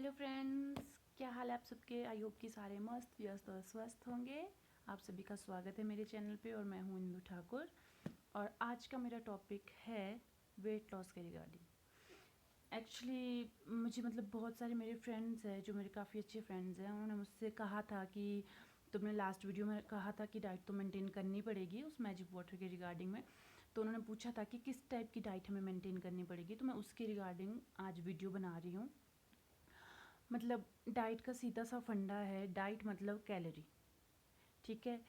Hello friends, क्या हाल है आप सबके। आई होप कि सारे मस्त व्यस्त और स्वस्थ होंगे। आप सभी का स्वागत है मेरे चैनल पे और मैं हूँ इंदु ठाकुर। और आज का मेरा टॉपिक है वेट लॉस के रिगार्डिंग। एक्चुअली मुझे बहुत सारे मेरे फ्रेंड्स हैं जो मेरे काफ़ी अच्छे फ्रेंड्स हैं। उन्होंने मुझसे कहा था कि तुमने लास्ट वीडियो में कहा था कि डाइट तो मेंटेन करनी पड़ेगी उस मैजिक वाटर के रिगार्डिंग में। तो उन्होंने पूछा था कि किस टाइप की डाइट हमें मेंटेन करनी पड़ेगी, तो मैं उसके रिगार्डिंग आज वीडियो बना रही हूँ। डाइट का सीधा सा फंडा है, डाइट मतलब कैलोरी। ठीक है,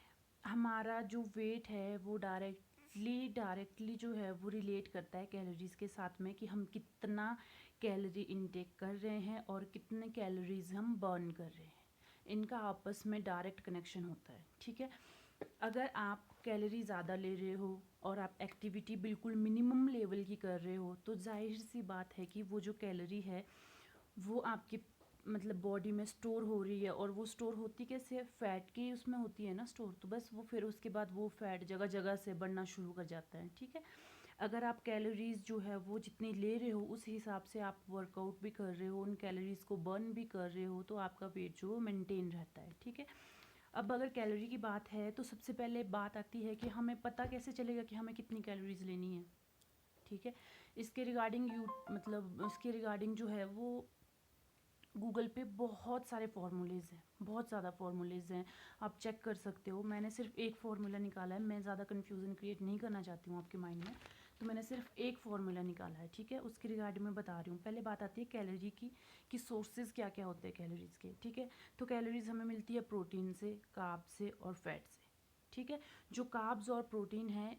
हमारा जो वेट है वो डायरेक्टली जो है वो रिलेट करता है कैलोरीज के साथ में, कि हम कितना कैलोरी इनटेक कर रहे हैं और कितने कैलोरीज हम बर्न कर रहे हैं। इनका आपस में डायरेक्ट कनेक्शन होता है। ठीक है, अगर आप कैलोरी ज़्यादा ले रहे हो और आप एक्टिविटी बिल्कुल मिनिमम लेवल की कर रहे हो, तो जाहिर सी बात है कि वो जो कैलोरी है वो आपकी बॉडी में स्टोर हो रही है। और वो स्टोर होती कैसे है, फैट की उसमें होती है ना स्टोर। तो बस वो फिर उसके बाद वो फैट जगह जगह से बढ़ना शुरू कर जाता है। ठीक है, अगर आप कैलोरीज जो है वो जितनी ले रहे हो उस हिसाब से आप वर्कआउट भी कर रहे हो, उन कैलोरीज को बर्न भी कर रहे हो, तो आपका वेट जो मेंटेन रहता है। ठीक है, अब अगर कैलोरी की बात है तो सबसे पहले बात आती है कि हमें पता कैसे चलेगा कि हमें कितनी कैलोरीज लेनी है। ठीक है, इसके रिगार्डिंग इसके रिगार्डिंग जो है वो गूगल पे बहुत सारे फार्मूलेज़ हैं, बहुत ज़्यादा फार्मूलेज़ हैं। आप चेक कर सकते हो। मैंने सिर्फ एक फार्मूला निकाला है, मैं ज़्यादा कन्फ्यूज़न क्रिएट नहीं करना चाहती हूँ आपके माइंड में। तो मैंने सिर्फ एक फार्मूला निकाला है। ठीक है, उसके रिगार्डिंग मैं बता रही हूँ। पहले बात आती है कैलोरी की, कि सोर्सेज क्या क्या होते हैं कैलोरीज़ के। ठीक है, तो कैलोरीज़ हमें मिलती है प्रोटीन से, कार्ब से और फैट से। ठीक है, जो कार्ब्स और प्रोटीन है,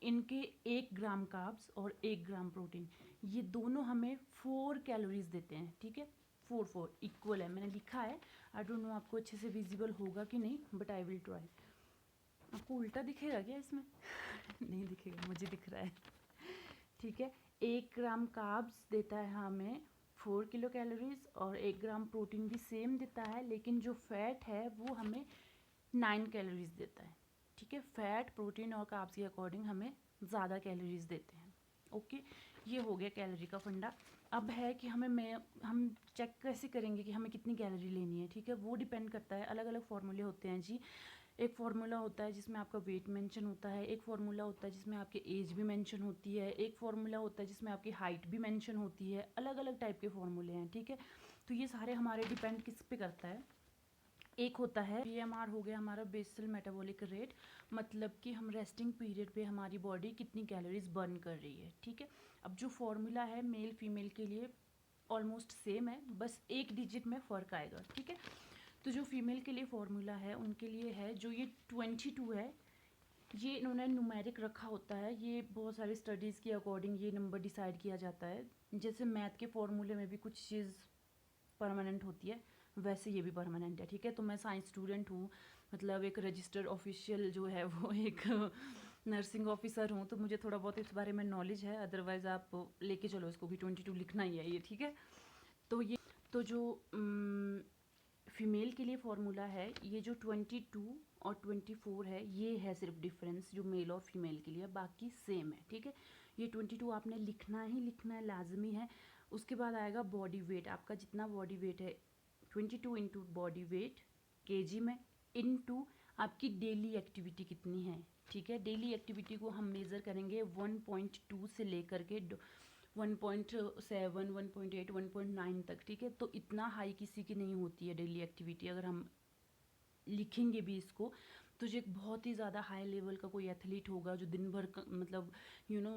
इनके 1 ग्राम कार्ब्स और 1 ग्राम प्रोटीन, ये दोनों हमें 4 कैलोरीज देते हैं। ठीक है, 4 इक्वल है, मैंने लिखा है। आई डोंट नो आपको अच्छे से विजिबल होगा कि नहीं, बट आई विल ट्राई। आपको उल्टा दिखेगा क्या इसमें? नहीं दिखेगा, मुझे दिख रहा है। ठीक है, 1 ग्राम कार्ब्स देता है हमें 4 किलो कैलोरीज और 1 ग्राम प्रोटीन भी सेम देता है, लेकिन जो फैट है वो हमें 9 कैलोरीज देता है। ठीक है, फैट प्रोटीन और कार्ब्स के अकॉर्डिंग हमें ज़्यादा कैलोरीज देते हैं। ओके, ये हो गया कैलोरी का फंडा। अब है कि हम चेक कैसे करेंगे कि हमें कितनी कैलोरी लेनी है। ठीक है, वो डिपेंड करता है, अलग अलग फार्मूले होते हैं जी। एक फार्मूला होता है जिसमें आपका वेट मेंशन होता है, एक फार्मूला होता है जिसमें आपकी एज भी मेंशन होती है, एक फार्मूला होता है जिसमें आपकी हाइट भी मेंशन होती है। अलग अलग टाइप के फार्मूले हैं। ठीक है, तो ये सारे हमारे डिपेंड किस पे करता है। एक होता है BMR, हो गया हमारा बेसल मेटाबॉलिक रेट, मतलब कि हम रेस्टिंग पीरियड पे हमारी बॉडी कितनी कैलोरीज बर्न कर रही है। ठीक है, अब जो फॉर्मूला है मेल फीमेल के लिए ऑलमोस्ट सेम है, बस एक डिजिट में फ़र्क आएगा। ठीक है, तो जो फीमेल के लिए फॉर्मूला है उनके लिए है जो ये 22 है। ये इन्होंने न्यूमेरिक रखा होता है, ये बहुत सारी स्टडीज़ के अकॉर्डिंग ये नंबर डिसाइड किया जाता है। जैसे मैथ के फॉर्मूले में भी कुछ चीज़ परमानेंट होती है, वैसे ये भी परमानेंट है। ठीक है, तो मैं साइंस स्टूडेंट हूँ, एक रजिस्टर्ड ऑफिशियल जो है वो एक नर्सिंग ऑफिसर हूँ, तो मुझे थोड़ा बहुत इस बारे में नॉलेज है। अदरवाइज़ आप लेके चलो इसको भी, 22 लिखना ही है ये। ठीक है, तो जो फीमेल के लिए फॉर्मूला है, ये जो 22 और 24 है, ये है सिर्फ डिफरेंस जो मेल और फीमेल के लिए, बाकी सेम है। ठीक है, ये 22 आपने लिखना ही लिखना है, लाजमी है। उसके बाद आएगा बॉडी वेट, आपका जितना बॉडी वेट है 22 इंटू बॉडी वेट केजी में, इनटू आपकी डेली एक्टिविटी कितनी है। ठीक है, डेली एक्टिविटी को हम मेज़र करेंगे 1.2 से लेकर के 1.7, 1.8, 1.9 तक। ठीक है, तो इतना हाई किसी की नहीं होती है डेली एक्टिविटी। अगर हम लिखेंगे भी इसको, तो जो एक बहुत ही ज़्यादा हाई लेवल का कोई एथलीट होगा जो दिन भर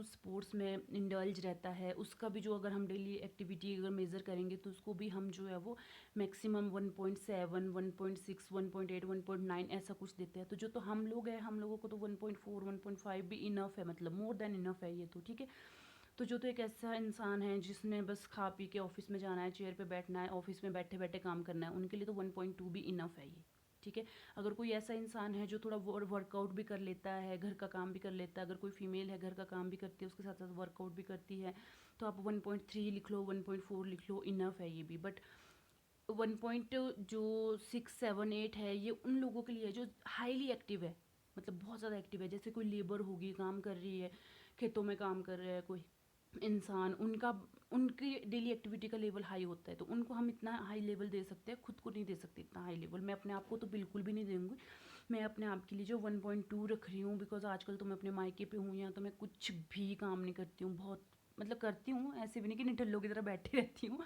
स्पोर्ट्स में इंडल्ज रहता है, उसका भी जो अगर हम डेली एक्टिविटी अगर मेज़र करेंगे तो उसको भी हम जो है वो मैक्सिमम 1.7, 1.6, 1.8, 1.9 ऐसा कुछ देते हैं। तो जो तो हम लोग हैं, हम लोगों को तो 1.4, 1.5 भी इनफ है, मोर देन इनफ है ये तो। ठीक है, तो जो तो एक ऐसा इंसान है जिसने बस खा पी के ऑफिस में जाना है, चेयर पे बैठना है, ऑफिस में बैठे बैठे काम करना है, उनके लिए तो 1.2 भी इनफ है ये। ठीक है, अगर कोई ऐसा इंसान है जो थोड़ा वर्कआउट भी कर लेता है, घर का काम भी कर लेता है, अगर कोई फीमेल है घर का काम भी करती है उसके साथ साथ वर्कआउट भी करती है, तो आप 1.3 लिख लो, 1.4 लिख लो, इनफ है ये भी। बट 1.6, 7, 8 है, ये उन लोगों के लिए है जो हाईली एक्टिव है, बहुत ज़्यादा एक्टिव है। जैसे कोई लेबर होगी, काम कर रही है, खेतों में काम कर रहा है कोई, इंसान उनकी डेली एक्टिविटी का लेवल हाई होता है, तो उनको हम इतना हाई लेवल दे सकते हैं, खुद को नहीं दे सकते इतना हाई लेवल। मैं अपने आप को तो बिल्कुल भी नहीं दूँगी। मैं अपने आप के लिए जो 1.2 रख रही हूँ, बिकॉज़ आजकल तो मैं अपने मायके पे हूँ, यहाँ तो मैं कुछ भी काम नहीं करती हूँ। बहुत मतलब करती हूँ, ऐसे भी नहीं कि निठल्लों की तरह बैठी रहती हूँ,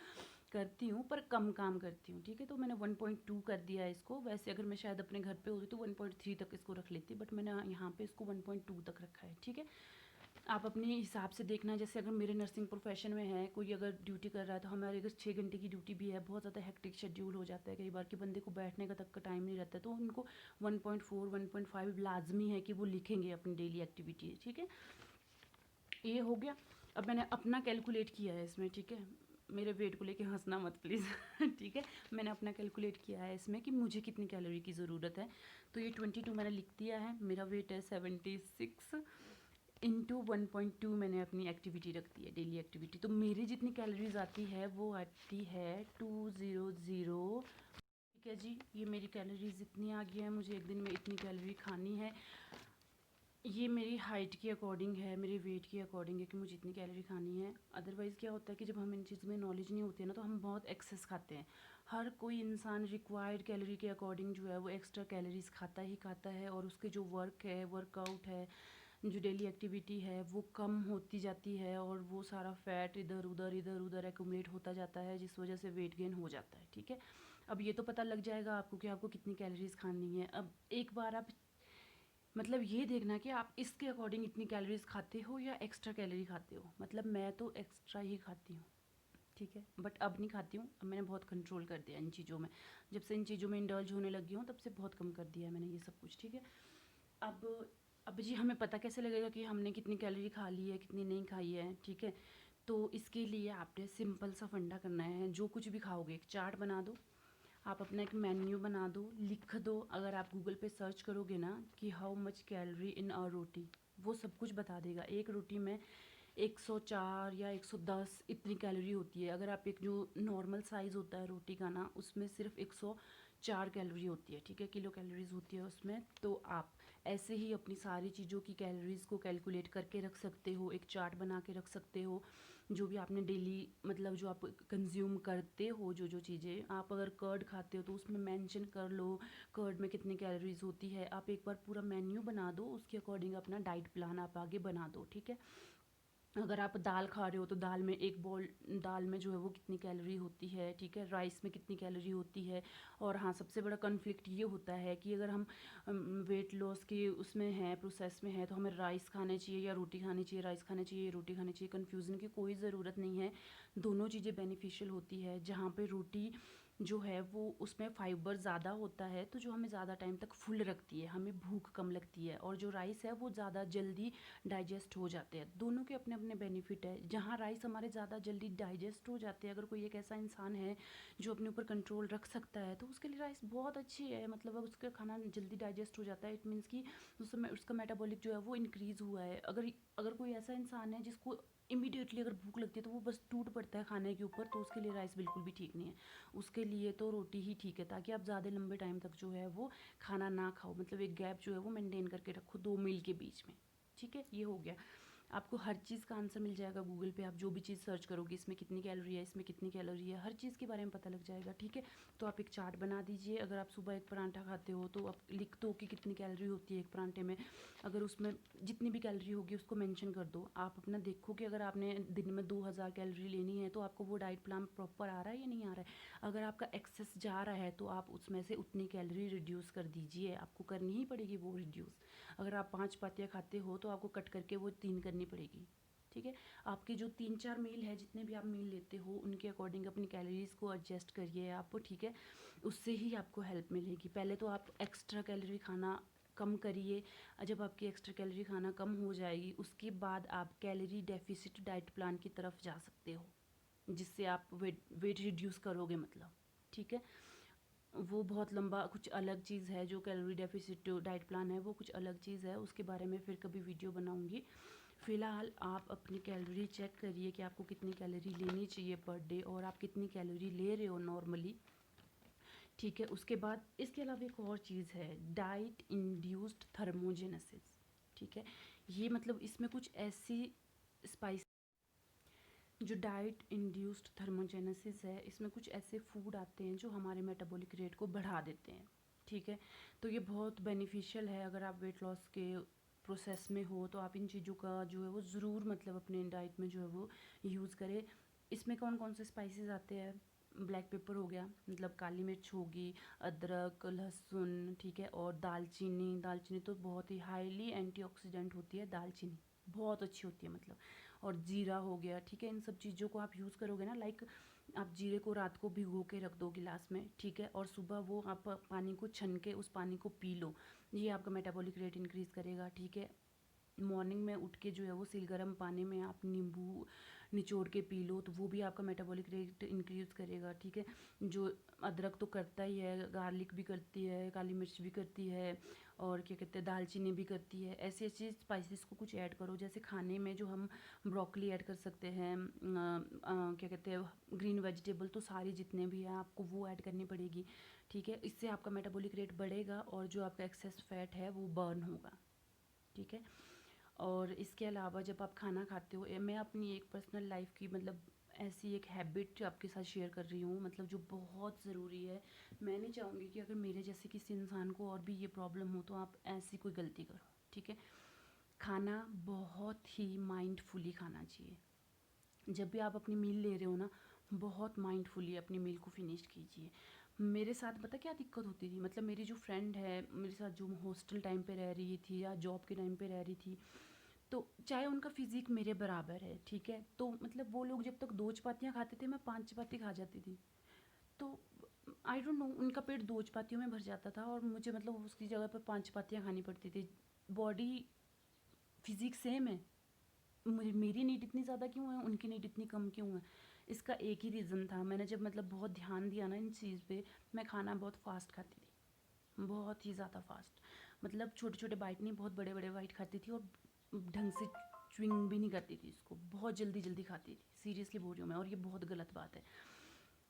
करती हूँ पर कम काम करती हूँ, ठीक है। तो मैंने 1.2 कर दिया है इसको। वैसे अगर मैं शायद अपने घर पे होती तो 1.3 तक इसको रख लेती, बट मैंने यहाँ पे इसको 1.2 तक रखा है, ठीक है। आप अपने हिसाब से देखना, जैसे अगर मेरे नर्सिंग प्रोफेशन में है कोई, अगर ड्यूटी कर रहा है तो हमारे अगर 6 घंटे की ड्यूटी भी है, बहुत ज़्यादा हेक्टिक शेड्यूल हो जाता है कई बार कि बंदे को बैठने का तक का टाइम नहीं रहता है, तो उनको 1.4 1.5 लाजमी है कि वो लिखेंगे अपनी डेली एक्टिविटी, ठीक है। ये हो गया। अब मैंने अपना कैलकुलेट किया है इसमें, ठीक है। मेरे वेट को लेके हंसना मत प्लीज़ ठीक है। मैंने अपना कैलकुलेट किया है इसमें कि मुझे कितनी कैलोरी की ज़रूरत है। तो ये 22 मैंने लिख दिया है। मेरा वेट है 76 इंटू 1.2 मैंने अपनी एक्टिविटी रख दी है, डेली एक्टिविटी। तो मेरी जितनी कैलोरीज आती है वो आती है 200, ठीक है जी। ये मेरी कैलोरीज इतनी आ गई है, मुझे एक दिन में इतनी कैलोरी खानी है। ये मेरी हाइट के अकॉर्डिंग है, मेरे वेट के अकॉर्डिंग है कि मुझे इतनी कैलोरी खानी है। अदरवाइज़ क्या होता है कि जब हम इन चीज़ में नॉलेज नहीं होती है ना, तो हम बहुत एक्सेस खाते हैं। हर कोई इंसान रिक्वायर्ड कैलोरी के अकॉर्डिंग जो है वो एक्स्ट्रा कैलोरीज खाता ही खाता है, और उसके जो वर्क है, वर्कआउट है, जो डेली एक्टिविटी है वो कम होती जाती है, और वो सारा फैट इधर उधर एक्यूमुलेट होता जाता है, जिस वजह से वेट गेन हो जाता है, ठीक है। अब ये तो पता लग जाएगा आपको कि आपको कितनी कैलोरीज खानी है। अब एक बार आप मतलब ये देखना कि आप इसके अकॉर्डिंग इतनी कैलोरीज खाते हो या एक्स्ट्रा कैलोरी खाते हो। मतलब मैं तो एक्स्ट्रा ही खाती हूँ, ठीक है, बट अब नहीं खाती हूँ। अब मैंने बहुत कंट्रोल कर दिया इन चीज़ों में। जब से इन चीज़ों में इंडल्ज होने लगी हूँ तब से बहुत कम कर दिया है मैंने ये सब कुछ, ठीक है। अब अब जी हमें पता कैसे लगेगा कि हमने कितनी कैलोरी खा ली है, कितनी नहीं खाई है, ठीक है। तो इसके लिए आपने सिंपल सा फंडा करना है। जो कुछ भी खाओगे एक चार्ट बना दो, आप अपना एक मेन्यू बना दो, लिख दो। अगर आप गूगल पे सर्च करोगे ना कि हाउ मच कैलोरी इन अ रोटी, वो सब कुछ बता देगा। एक रोटी में 104 या 110 इतनी कैलोरी होती है। अगर आप एक जो नॉर्मल साइज़ होता है रोटी का ना, उसमें सिर्फ 104 कैलोरी होती है, ठीक है, किलो कैलोरीज होती है उसमें। तो आप ऐसे ही अपनी सारी चीज़ों की कैलोरीज को कैलकुलेट करके रख सकते हो, एक चार्ट बना के रख सकते हो। जो भी आपने डेली मतलब जो आप कंज्यूम करते हो, जो जो चीज़ें आप अगर कर्ड खाते हो तो उसमें मेंशन कर लो कर्ड में कितनी कैलोरीज होती है। आप एक बार पूरा मेन्यू बना दो, उसके अकॉर्डिंग अपना डाइट प्लान आप आगे बना दो, ठीक है। अगर आप दाल खा रहे हो तो दाल में एक बॉल दाल में जो है वो कितनी कैलोरी होती है, ठीक है। राइस में कितनी कैलोरी होती है। और हाँ, सबसे बड़ा कॉन्फ्लिक्ट ये होता है कि अगर हम वेट लॉस के उसमें हैं, प्रोसेस में है, तो हमें राइस खाने चाहिए या रोटी खानी चाहिए, राइस खाने चाहिए रोटी खानी चाहिए। कन्फ्यूज़न की कोई ज़रूरत नहीं है, दोनों चीज़ें बेनिफिशियल होती है। जहाँ पे रोटी जो है वो उसमें फाइबर ज़्यादा होता है, तो जो हमें ज़्यादा टाइम तक फुल रखती है, हमें भूख कम लगती है। और जो राइस है वो ज़्यादा जल्दी डाइजेस्ट हो जाते हैं। दोनों के अपने अपने बेनिफिट है। जहाँ राइस हमारे ज़्यादा जल्दी डाइजेस्ट हो जाते हैं, अगर कोई एक ऐसा इंसान है जो अपने ऊपर कंट्रोल रख सकता है, तो उसके लिए राइस बहुत अच्छी है। मतलब अगर उसका खाना जल्दी डाइजेस्ट हो जाता है, इट मीन्स कि उसका मेटाबॉलिक जो है वो इंक्रीज़ हुआ है। अगर अगर कोई ऐसा इंसान है जिसको इमीडिएटली अगर भूख लगती है तो वो बस टूट पड़ता है खाने के ऊपर, तो उसके लिए राइस बिल्कुल भी ठीक नहीं है। उसके लिए तो रोटी ही ठीक है, ताकि आप ज़्यादा लंबे टाइम तक जो है वो खाना ना खाओ। मतलब एक गैप जो है वो मेंटेन करके रखो 2 मील के बीच में, ठीक है। ये हो गया। आपको हर चीज़ का आंसर मिल जाएगा गूगल पे। आप जो भी चीज़ सर्च करोगे, इसमें कितनी कैलोरी है, इसमें कितनी कैलोरी है, हर चीज़ के बारे में पता लग जाएगा, ठीक है। तो आप एक चार्ट बना दीजिए। अगर आप सुबह एक पराठा खाते हो तो आप लिख दो कि कितनी कैलोरी होती है एक पराठे में। अगर उसमें जितनी भी कैलोरी होगी उसको मेंशन कर दो। आप अपना देखो कि अगर आपने दिन में 2000 कैलोरी लेनी है तो आपको वो डाइट प्लान प्रॉपर आ रहा है या नहीं आ रहा है। अगर आपका एक्सेस जा रहा है तो आप उसमें से उतनी कैलोरी रिड्यूस कर दीजिए, आपको करनी ही पड़ेगी वो रिड्यूस। अगर आप 5 पातियाँ खाते हो तो आपको कट करके वो 3 करनी पड़ेगी, ठीक है। आपके जो 3-4 मील है, जितने भी आप मील लेते हो, उनके अकॉर्डिंग अपनी कैलोरीज को एडजस्ट करिए आप, ठीक है। उससे ही आपको हेल्प मिलेगी। पहले तो आप एक्स्ट्रा कैलोरी खाना कम करिए। जब आपकी एक्स्ट्रा कैलोरी खाना कम हो जाएगी, उसके बाद आप कैलोरी डेफिसिट डाइट प्लान की तरफ जा सकते हो, जिससे आप वेट रिड्यूस करोगे, मतलब, ठीक है। वो बहुत लंबा कुछ अलग चीज़ है। जो कैलोरी डेफिसिट डाइट प्लान है वो कुछ अलग चीज़ है, उसके बारे में फिर कभी वीडियो बनाऊंगी। फ़िलहाल आप अपनी कैलोरी चेक करिए कि आपको कितनी कैलोरी लेनी चाहिए पर डे, और आप कितनी कैलोरी ले रहे हो नॉर्मली, ठीक है। उसके बाद इसके अलावा एक और चीज़ है, डाइट इंड्यूस्ड थर्मोजेनेसिस, ठीक है। ये मतलब इसमें कुछ ऐसी स्पाइस जो डाइट इंड्यूस्ड थर्मोजेनेसिस है, इसमें कुछ ऐसे फूड आते हैं जो हमारे मेटाबॉलिक रेट को बढ़ा देते हैं, ठीक है। तो ये बहुत बेनिफिशियल है। अगर आप वेट लॉस के प्रोसेस में हो तो आप इन चीज़ों का जो है वो ज़रूर मतलब अपने डाइट में जो है वो यूज़ करें। इसमें कौन कौन से स्पाइसेस आते हैं? ब्लैक पेपर हो गया, मतलब काली मिर्च होगी, अदरक, लहसुन, ठीक है, और दालचीनी। दालचीनी तो बहुत ही हाईली एंटीऑक्सीडेंट होती है, दालचीनी बहुत अच्छी होती है मतलब। और जीरा हो गया, ठीक है। इन सब चीज़ों को आप यूज़ करोगे ना, लाइक आप जीरे को रात को भिगो के रख दो गिलास में, ठीक है, और सुबह वो आप पानी को छन के उस पानी को पी लो। ये आपका मेटाबॉलिक रेट इंक्रीज़ करेगा, ठीक है। मॉर्निंग में उठ के जो है वो सिल गर्म पानी में आप नींबू निचोड़ के पी लो, तो वो भी आपका मेटाबॉलिक रेट इंक्रीज़ करेगा, ठीक है। जो अदरक तो करता ही है, गार्लिक भी करती है, काली मिर्च भी करती है, और क्या कहते हैं, दालचीनी भी करती है। ऐसे ऐसे स्पाइसेस को कुछ ऐड करो, जैसे खाने में जो हम ब्रोकली ऐड कर सकते हैं, क्या कहते हैं, ग्रीन वेजिटेबल, तो सारी जितने भी हैं आपको वो ऐड करनी पड़ेगी, ठीक है। इससे आपका मेटाबॉलिक रेट बढ़ेगा और जो आपका एक्सेस फैट है वो बर्न होगा, ठीक है। और इसके अलावा जब आप खाना खाते हो, मैं अपनी एक पर्सनल लाइफ की मतलब ऐसी एक हैबिट आपके साथ शेयर कर रही हूँ, मतलब जो बहुत ज़रूरी है। मैं नहीं चाहूँगी कि अगर मेरे जैसे किसी इंसान को और भी ये प्रॉब्लम हो तो आप ऐसी कोई गलती करो, ठीक है। खाना बहुत ही माइंडफुली खाना चाहिए। जब भी आप अपनी मील ले रहे हो ना, बहुत माइंडफुली अपनी मील को फिनिश कीजिए। मेरे साथ पता क्या दिक्कत होती थी, मतलब मेरी जो फ्रेंड है मेरे साथ, जो हॉस्टल टाइम पे रह रही थी या जॉब के टाइम पे रह रही थी, तो चाहे उनका फिजिक मेरे बराबर है, ठीक है, तो मतलब वो लोग जब तक 2 चपातियाँ खाते थे, मैं 5 चपाती खा जाती थी। तो आई डोंट नो, उनका पेट 2 चपातियों में भर जाता था और मुझे मतलब उसकी जगह पर 5 चपातियाँ खानी पड़ती थी। बॉडी फिजिक सेम है, मुझे मेरी नीड इतनी ज़्यादा क्यों है, उनकी नीड इतनी कम क्यों है? इसका एक ही रीज़न था, मैंने जब मतलब बहुत ध्यान दिया ना इन चीज़ पे, मैं खाना बहुत फ़ास्ट खाती थी, बहुत ही ज़्यादा फ़ास्ट। मतलब छोटे-छोटे बाइट नहीं, बहुत बड़े-बड़े बाइट खाती थी, और ढंग से च्युइंग भी नहीं करती थी इसको, बहुत जल्दी-जल्दी खाती थी। सीरियसली बोल रही हूँ मैं, और ये बहुत गलत बात है।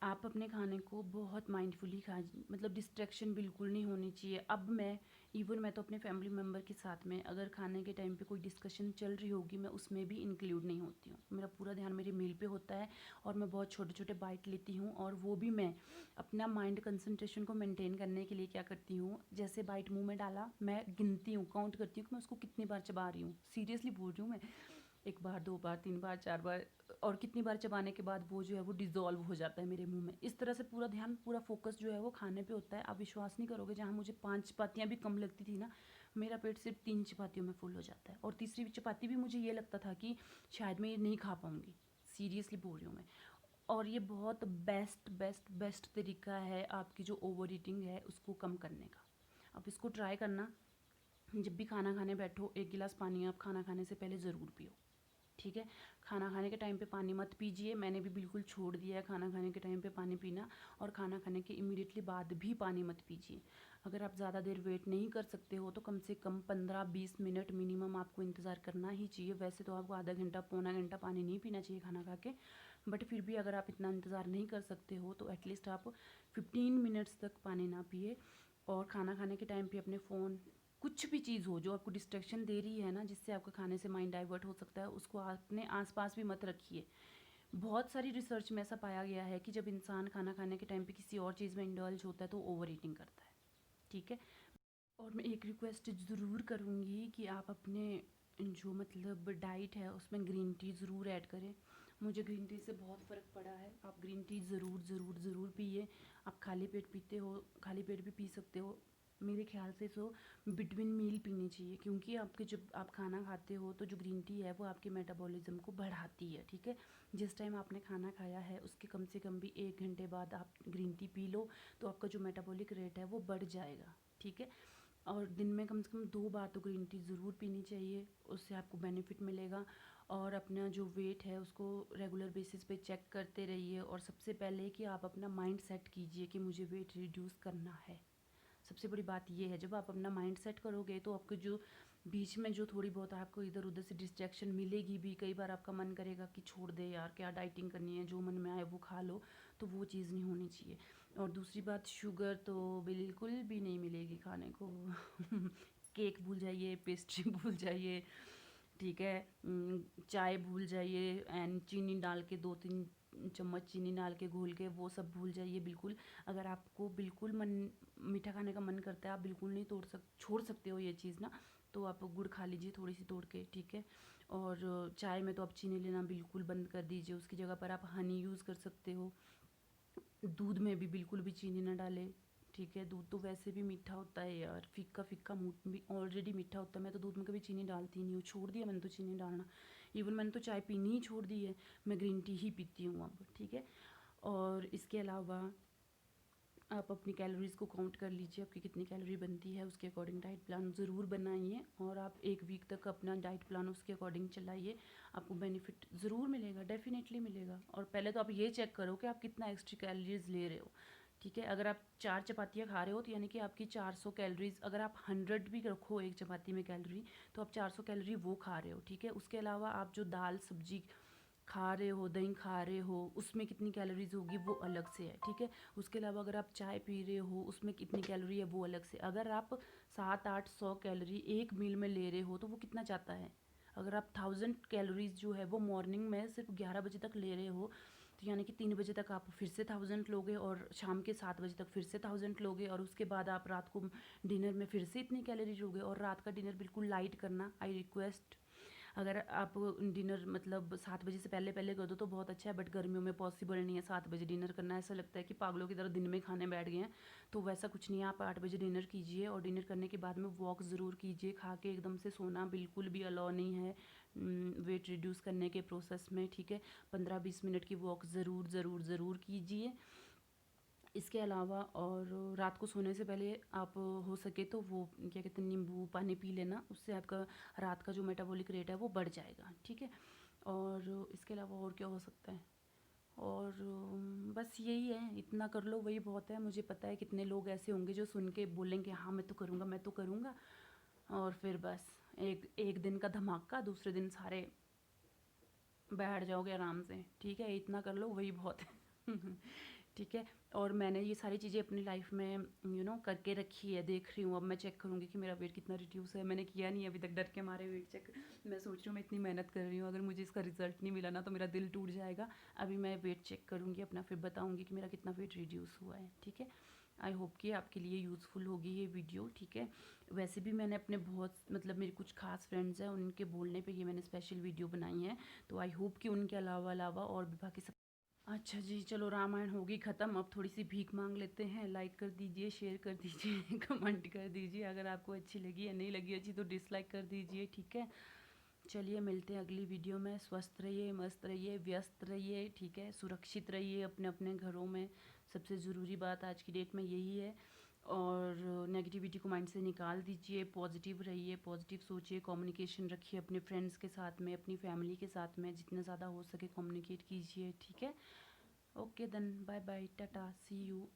आप अपने खाने को बहुत माइंडफुली खाएं, मतलब डिस्ट्रैक्शन बिल्कुल नहीं होनी चाहिए। अब मैं तो अपने फैमिली मेम्बर के साथ में अगर खाने के टाइम पे कोई डिस्कशन चल रही होगी, मैं उसमें भी इंक्लूड नहीं होती हूँ। मेरा पूरा ध्यान मेरे मील पे होता है, और मैं बहुत छोटे छोटे बाइट लेती हूँ, और वो भी मैं अपना माइंड कंसंट्रेशन को मेंटेन करने के लिए क्या करती हूँ, जैसे बाइट मुंह में डाला, मैं गिनती हूँ, काउंट करती हूँ कि मैं उसको कितनी बार चबा रही हूँ। सीरियसली बोल रही हूँ मैं, 1 बार, 2 बार, 3 बार, 4 बार, और कितनी बार चबाने के बाद वो जो है वो डिज़ोल्व हो जाता है मेरे मुंह में। इस तरह से पूरा ध्यान, पूरा फोकस जो है वो खाने पे होता है। आप विश्वास नहीं करोगे, जहाँ मुझे 5 चपातियाँ भी कम लगती थी ना, मेरा पेट सिर्फ 3 चपातियों में फुल हो जाता है, और तीसरी चपाती भी मुझे ये लगता था कि शायद मैं ये नहीं खा पाऊँगी। सीरियसली बोल रही हूँ मैं। और ये बहुत बेस्ट बेस्ट बेस्ट तरीका है आपकी जो ओवर ईटिंग है उसको कम करने का। आप इसको ट्राई करना। जब भी खाना खाने बैठो, 1 गिलास पानी आप खाना खाने से पहले ज़रूर पियो, ठीक है। खाना खाने के टाइम पे पानी मत पीजिए, मैंने भी बिल्कुल छोड़ दिया है खाना खाने के टाइम पे पानी पीना, और खाना खाने के इमीडिएटली बाद भी पानी मत पीजिए। अगर आप ज़्यादा देर वेट नहीं कर सकते हो तो कम से कम 15-20 मिनट मिनिमम आपको इंतज़ार करना ही चाहिए। वैसे तो आपको आधा घंटा पौना घंटा पानी नहीं पीना चाहिए खाना खा के, बट फिर भी अगर आप इतना इंतज़ार नहीं कर सकते हो तो एटलीस्ट आप 15 मिनट्स तक पानी ना पिए। और खाना खाने के टाइम पे अपने फ़ोन, कुछ भी चीज़ हो जो आपको डिस्ट्रैक्शन दे रही है ना, जिससे आपका खाने से माइंड डाइवर्ट हो सकता है, उसको अपने आसपास भी मत रखिए। बहुत सारी रिसर्च में ऐसा पाया गया है कि जब इंसान खाना खाने के टाइम पे किसी और चीज़ में इंडल्ज होता है तो ओवर ईटिंग करता है, ठीक है। और मैं एक रिक्वेस्ट ज़रूर करूँगी कि आप अपने जो मतलब डाइट है उसमें ग्रीन टी ज़रूर ऐड करें। मुझे ग्रीन टी से बहुत फ़र्क पड़ा है। आप ग्रीन टी ज़रूर ज़रूर ज़रूर पिए। आप खाली पेट पीते हो, खाली पेट भी पी सकते हो। मेरे ख्याल से तो बिटवीन मील पीनी चाहिए, क्योंकि आपके जब आप खाना खाते हो तो जो ग्रीन टी है वो आपके मेटाबॉलिज्म को बढ़ाती है, ठीक है। जिस टाइम आपने खाना खाया है उसके कम से कम भी 1 घंटे बाद आप ग्रीन टी पी लो, तो आपका जो मेटाबॉलिक रेट है वो बढ़ जाएगा, ठीक है। और दिन में कम से कम 2 बार तो ग्रीन टी ज़रूर पीनी चाहिए, उससे आपको बेनिफिट मिलेगा। और अपना जो वेट है उसको रेगुलर बेसिस पे चेक करते रहिए, और सबसे पहले कि आप अपना माइंड सेट कीजिए कि मुझे वेट रिड्यूस करना है। सबसे बड़ी बात ये है, जब आप अपना माइंड सेट करोगे तो आपको जो बीच में जो थोड़ी बहुत आपको इधर उधर से डिस्ट्रैक्शन मिलेगी भी, कई बार आपका मन करेगा कि छोड़ दे यार, क्या डाइटिंग करनी है, जो मन में आए वो खा लो, तो वो चीज़ नहीं होनी चाहिए। और दूसरी बात, शुगर तो बिल्कुल भी नहीं मिलेगी खाने को। केक भूल जाइए, पेस्ट्री भूल जाइए, ठीक है। चाय भूल जाइए एंड चीनी डाल के 2-3 चम्मच चीनी डाल के घोल के वो सब भूल जाइए बिल्कुल। अगर आपको बिल्कुल मन मीठा खाने का मन करता है, आप बिल्कुल नहीं छोड़ सकते हो ये चीज़ ना, तो आप गुड़ खा लीजिए थोड़ी सी तोड़ के, ठीक है। और चाय में तो आप चीनी लेना बिल्कुल बंद कर दीजिए, उसकी जगह पर आप हनी यूज़ कर सकते हो। दूध में भी बिल्कुल भी चीनी ना डालें, ठीक है। दूध तो वैसे भी मीठा होता है यार, फीका फीका ऑलरेडी मीठा होता है। मैं तो दूध में कभी चीनी डालती नहीं हूँ, छोड़ दिया मैंने तो चीनी डालना। इवन मैंने तो चाय पीनी ही छोड़ दी है, मैं ग्रीन टी ही पीती हूँ अब, ठीक है। और इसके अलावा आप अपनी कैलोरीज़ को काउंट कर लीजिए, आपकी कितनी कैलोरी बनती है, उसके अकॉर्डिंग डाइट प्लान ज़रूर बनाइए। और आप 1 वीक तक अपना डाइट प्लान उसके अकॉर्डिंग चलाइए, आपको बेनिफिट ज़रूर मिलेगा, डेफिनेटली मिलेगा। और पहले तो आप ये चेक करो कि आप कितना एक्स्ट्रा कैलोरीज ले रहे हो, ठीक है। अगर आप 4 चपातियाँ खा रहे हो तो यानी कि आपकी 400 कैलोरीज, अगर आप 100 भी रखो एक चपाती में कैलोरी, तो आप 400 कैलोरी वो खा रहे हो, ठीक है। उसके अलावा आप जो दाल सब्जी खा रहे हो, दही खा रहे हो, उसमें कितनी कैलोरीज होगी वो अलग से है, ठीक है। उसके अलावा अगर आप चाय पी रहे हो, उसमें कितनी कैलोरी है वो अलग से। अगर आप 700-800 कैलोरी एक मील में ले रहे हो तो वो कितना जाता है। अगर आप 1000 कैलोरीज जो है वो मॉर्निंग में सिर्फ 11 बजे तक ले रहे हो, तो यानी कि 3 बजे तक आप फिर से 1000 लोगे, और शाम के 7 बजे तक फिर से 1000 लोगे, और उसके बाद आप रात को डिनर में फिर से इतनी कैलोरी लोगे। और रात का डिनर बिल्कुल लाइट करना, आई रिक्वेस्ट। अगर आप डिनर मतलब 7 बजे से पहले पहले कर दो तो बहुत अच्छा है, बट गर्मियों में पॉसिबल नहीं है 7 बजे डिनर करना। ऐसा लगता है कि पागलों की तरह दिन में खाने बैठ गए हैं, तो वैसा कुछ नहीं है। आप 8 बजे डिनर कीजिए, और डिनर करने के बाद में वॉक ज़रूर कीजिए। खा के एकदम से सोना बिल्कुल भी अलाउ नहीं है वेट रिड्यूस करने के प्रोसेस में, ठीक है। 15-20 मिनट की वॉक ज़रूर ज़रूर ज़रूर कीजिए। इसके अलावा और रात को सोने से पहले आप हो सके तो वो क्या कहते हैं, नींबू पानी पी लेना, उससे आपका रात का जो मेटाबॉलिक रेट है वो बढ़ जाएगा, ठीक है। और इसके अलावा और क्या हो सकता है, और बस यही है, इतना कर लो वही बहुत है। मुझे पता है कितने लोग ऐसे होंगे जो सुन के बोलेंगे हाँ मैं तो करूँगा, मैं तो करूँगा, और फिर बस एक एक दिन का धमाका, दूसरे दिन सारे बैठ जाओगे आराम से, ठीक है। इतना कर लो वही बहुत है ठीक है। और मैंने ये सारी चीज़ें अपनी लाइफ में करके रखी है, देख रही हूँ। अब मैं चेक करूँगी कि मेरा वेट कितना रिड्यूस है। मैंने किया नहीं अभी तक, डर के मारे वेट चेक। मैं सोच रही हूँ मैं इतनी मेहनत कर रही हूँ, अगर मुझे इसका रिजल्ट नहीं मिला ना तो मेरा दिल टूट जाएगा। अभी मैं वेट चेक करूँगी अपना, फिर बताऊँगी कि मेरा कितना वेट रिड्यूस हुआ है, ठीक है। आई होप कि आपके लिए यूज़फुल होगी ये वीडियो, ठीक है। वैसे भी मैंने अपने बहुत मतलब मेरे कुछ खास फ्रेंड्स हैं, उनके बोलने पे ये मैंने स्पेशल वीडियो बनाई है, तो आई होप कि उनके अलावा अलावा और भी बाकी सब। अच्छा जी, चलो रामायण होगी ख़त्म, अब थोड़ी सी भीख मांग लेते हैं। लाइक कर दीजिए, शेयर कर दीजिए कमेंट कर दीजिए। अगर आपको अच्छी लगी या नहीं लगी अच्छी तो डिसलाइक कर दीजिए, ठीक है। चलिए मिलते हैं अगली वीडियो में। स्वस्थ रहिए, मस्त रहिए, व्यस्त रहिए, ठीक है। सुरक्षित रहिए अपने अपने घरों में, सबसे ज़रूरी बात आज की डेट में यही है। और नेगेटिविटी को माइंड से निकाल दीजिए, पॉजिटिव रहिए, पॉजिटिव सोचिए, कम्युनिकेशन रखिए अपने फ्रेंड्स के साथ में, अपनी फैमिली के साथ में, जितना ज़्यादा हो सके कम्युनिकेट कीजिए, ठीक है। Okay then, bye bye, tata, see you.